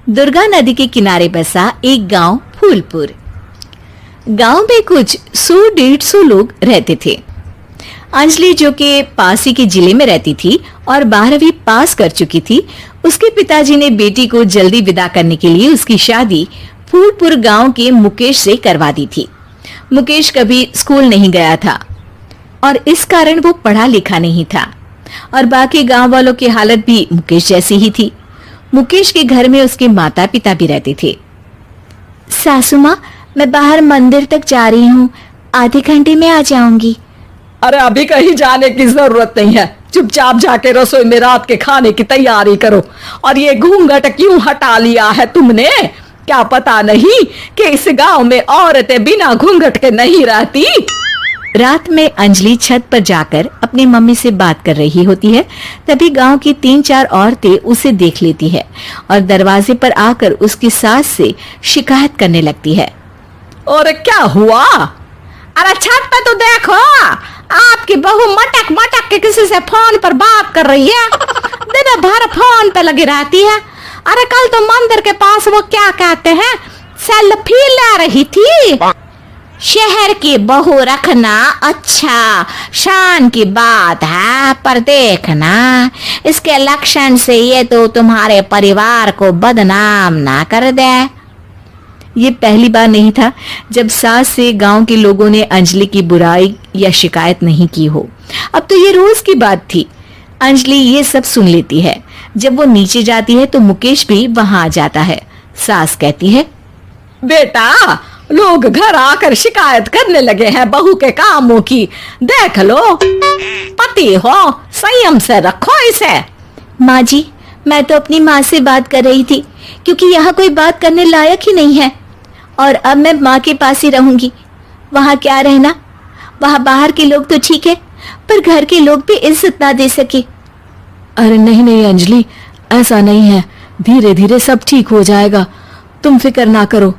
दुर्गा नदी के किनारे बसा एक गांव फूलपुर। गांव में कुछ 100-150 लोग रहते थे। अंजलि, जो कि पास ही के जिले में रहती थी और 12वीं पास कर चुकी थी, उसके पिताजी ने बेटी को जल्दी विदा करने के लिए उसकी शादी फूलपुर गांव के मुकेश से करवा दी थी। मुकेश कभी स्कूल नहीं गया था और इस कारण वो पढ़ा लिखा नहीं था और बाकी गांव वालों की हालत भी मुकेश जैसी ही थी। मुकेश के घर में उसके माता पिता भी रहते थे। सासू माँ, मैं बाहर मंदिर तक जा रही हूँ, आधे घंटे में आ जाऊंगी। अरे अभी कहीं जाने की जरूरत नहीं है, चुपचाप जाके रसोई में रात के खाने की तैयारी करो। और ये घूंघट क्यों हटा लिया है तुमने? क्या पता नहीं कि इस गांव में औरतें बिना घूंघट के नहीं रहती? रात में अंजलि छत पर जाकर अपनी मम्मी से बात कर रही होती है। तभी गांव की 3-4 औरतें उसे देख लेती है और दरवाजे पर आकर उसकी सास से शिकायत करने लगती है। और क्या हुआ? अरे छत पे तो देखो, आपकी बहू मटक मटक के किसी से फोन पर बात कर रही है। दिन भर फोन पे लगी रहती है। अरे कल तो मंदिर के पास वो क्या कहते हैं, सेल्फी ले रही थी। शहर की बहू रखना अच्छा शान की बात है, पर देखना इसके लक्षण से ये तो तुम्हारे परिवार को बदनाम ना कर दे। ये पहली बार नहीं था जब सास से गांव के लोगों ने अंजलि की बुराई या शिकायत नहीं की हो। अब तो ये रोज की बात थी। अंजलि ये सब सुन लेती है। जब वो नीचे जाती है तो मुकेश भी वहां आ जाता है। सास कहती है, बेटा, लोग घर आकर शिकायत करने लगे हैं बहू के कामों की। देख लो, पति हो, संयम से रखो इसे। माँ जी, मैं तो अपनी माँ से बात कर रही थी क्योंकि यहाँ कोई बात करने लायक ही नहीं है और अब मैं माँ के पास ही रहूंगी। वहाँ क्या रहना, वहाँ बाहर के लोग तो ठीक है पर घर के लोग भी इज्जत ना दे सके। अरे नहीं नहीं अंजलि, ऐसा नहीं है, धीरे धीरे सब ठीक हो जाएगा, तुम फिक्र ना करो।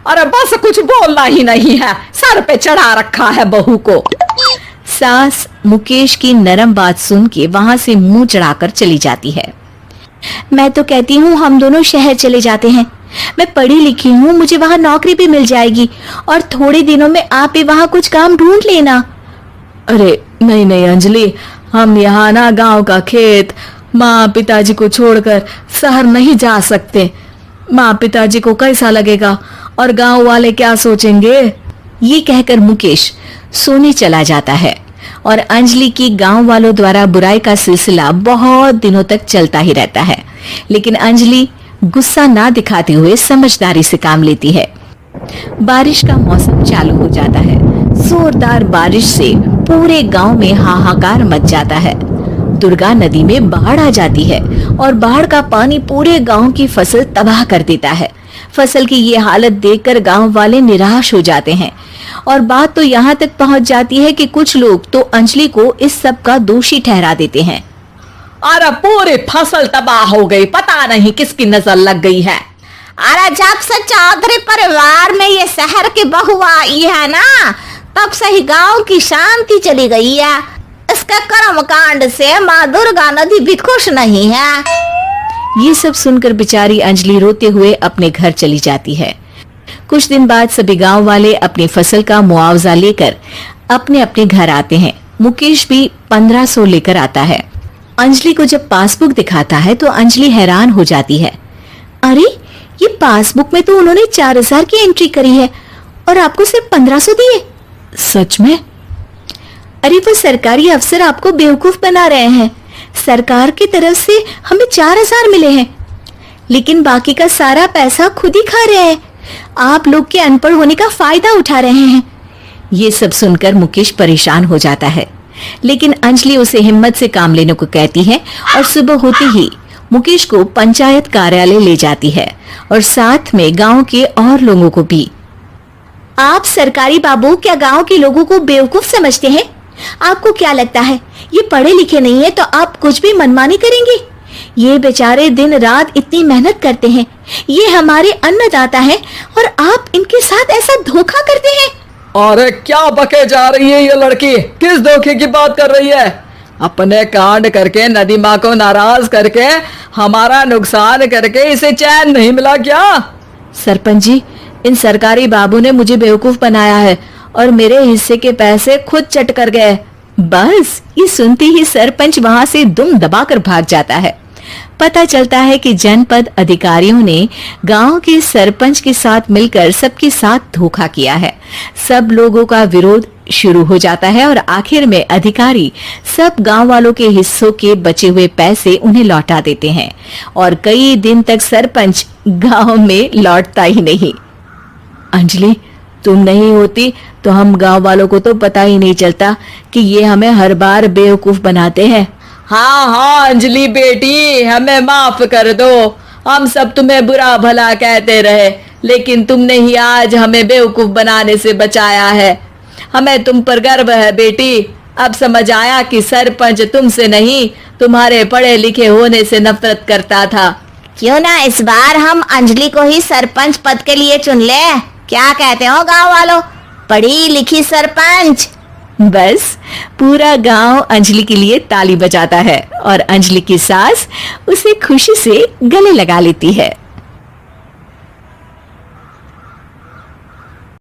अरे बस कुछ बोलना ही नहीं है, सर पे चढ़ा रखा है बहू को। सास मुकेश की नरम बात सुन के वहां से मुंह चढ़ाकर चली जाती है। मैं तो कहती हूँ हम दोनों शहर चले जाते हैं। मैं पढ़ी लिखी हूँ, मुझे वहाँ नौकरी भी मिल जाएगी और थोड़े दिनों में आप भी वहाँ कुछ काम ढूंढ लेना। अरे नहीं नहीं अंजलि, हम यहाँ ना गांव का खेत, माँ पिताजी को छोड़कर शहर नहीं जा सकते। माँ पिताजी को कैसा लगेगा और गांव वाले क्या सोचेंगे? ये कहकर मुकेश सोने चला जाता है और अंजलि की गांव वालों द्वारा बुराई का सिलसिला बहुत दिनों तक चलता ही रहता है। लेकिन अंजलि गुस्सा ना दिखाते हुए समझदारी से काम लेती है। बारिश का मौसम चालू हो जाता है। जोरदार बारिश से पूरे गांव में हाहाकार मच जाता है। दुर्गा नदी में बाढ़ आ जाती है और बाढ़ का पानी पूरे गांव की फसल तबाह कर देता है। फसल की ये हालत देखकर गांव वाले निराश हो जाते हैं और बात तो यहाँ तक पहुँच जाती है कि कुछ लोग तो अंजलि को इस सब का दोषी ठहरा देते हैं। अरे पूरी फसल तबाह हो गई, पता नहीं किसकी नजर लग गई है। अरे जब से चौधरी परिवार में ये शहर की बहू आई है ना, तब से ही गांव की शांति चली गई है। इसके कर्म कांड से माँ दुर्गा नदी भी खुश नहीं है। ये सब सुनकर बेचारी अंजलि रोते हुए अपने घर चली जाती है। कुछ दिन बाद सभी गांव वाले अपनी फसल का मुआवजा लेकर अपने अपने घर आते हैं। मुकेश भी 1500 लेकर आता है। अंजलि को जब पासबुक दिखाता है तो अंजलि हैरान हो जाती है। अरे, ये पासबुक में तो उन्होंने 4000 की एंट्री करी है और आपको सिर्फ 1500 दिए। सच में? अरे वो सरकारी अफसर आपको बेवकूफ बना रहे हैं। सरकार की तरफ से हमें 4000 मिले हैं, लेकिन बाकी का सारा पैसा खुद ही खा रहे हैं। आप लोग के अनपढ़ होने का फायदा उठा रहे हैं। ये सब सुनकर मुकेश परेशान हो जाता है, लेकिन अंजलि उसे हिम्मत से काम लेने को कहती है और सुबह होते ही मुकेश को पंचायत कार्यालय ले जाती है और साथ में गांव के और लोगों को भी। आप सरकारी बाबू क्या गांव के लोगों को बेवकूफ समझते हैं? आपको क्या लगता है ये पढ़े लिखे नहीं है तो आप कुछ भी मनमानी करेंगे? ये बेचारे दिन रात इतनी मेहनत करते हैं, ये हमारे अन्नदाता हैं और आप इनके साथ ऐसा धोखा करते हैं। अरे क्या बके जा रही है ये लड़की? किस धोखे की बात कर रही है? अपने कांड करके नदी माँ को नाराज करके हमारा नुकसान करके इसे चैन नहीं मिला क्या? सरपंच जी, इन सरकारी बाबू ने मुझे बेवकूफ बनाया है और मेरे हिस्से के पैसे खुद चट कर गए। बस ये सुनते ही सरपंच वहां से दुम दबाकर भाग जाता है। पता चलता है कि जनपद अधिकारियों ने गांव के सरपंच के साथ मिलकर सबके साथ धोखा किया है। सब लोगों का विरोध शुरू हो जाता है और आखिर में अधिकारी सब गांव वालों के हिस्सों के बचे हुए पैसे उन्हें लौटा देते हैं और कई दिन तक सरपंच गांव में लौटता ही नहीं। अंजलि, तुम नहीं होती तो हम गांव वालों को तो पता ही नहीं चलता कि ये हमें हर बार बेवकूफ बनाते हैं। हाँ हाँ अंजलि बेटी, हमें माफ कर दो। हम सब तुम्हें बुरा भला कहते रहे, लेकिन तुमने ही आज हमें बेवकूफ बनाने से बचाया है। हमें तुम पर गर्व है बेटी। अब समझ आया कि सरपंच तुमसे नहीं, तुम्हारे पढ़े लिखे होने से नफरत करता था। क्यों ना इस बार हम अंजलि को ही सरपंच पद के लिए चुन ले? क्या कहते हो गांव वालों? पढ़ी लिखी सरपंच। बस पूरा गांव अंजलि के लिए ताली बजाता है और अंजलि की सास उसे खुशी से गले लगा लेती है।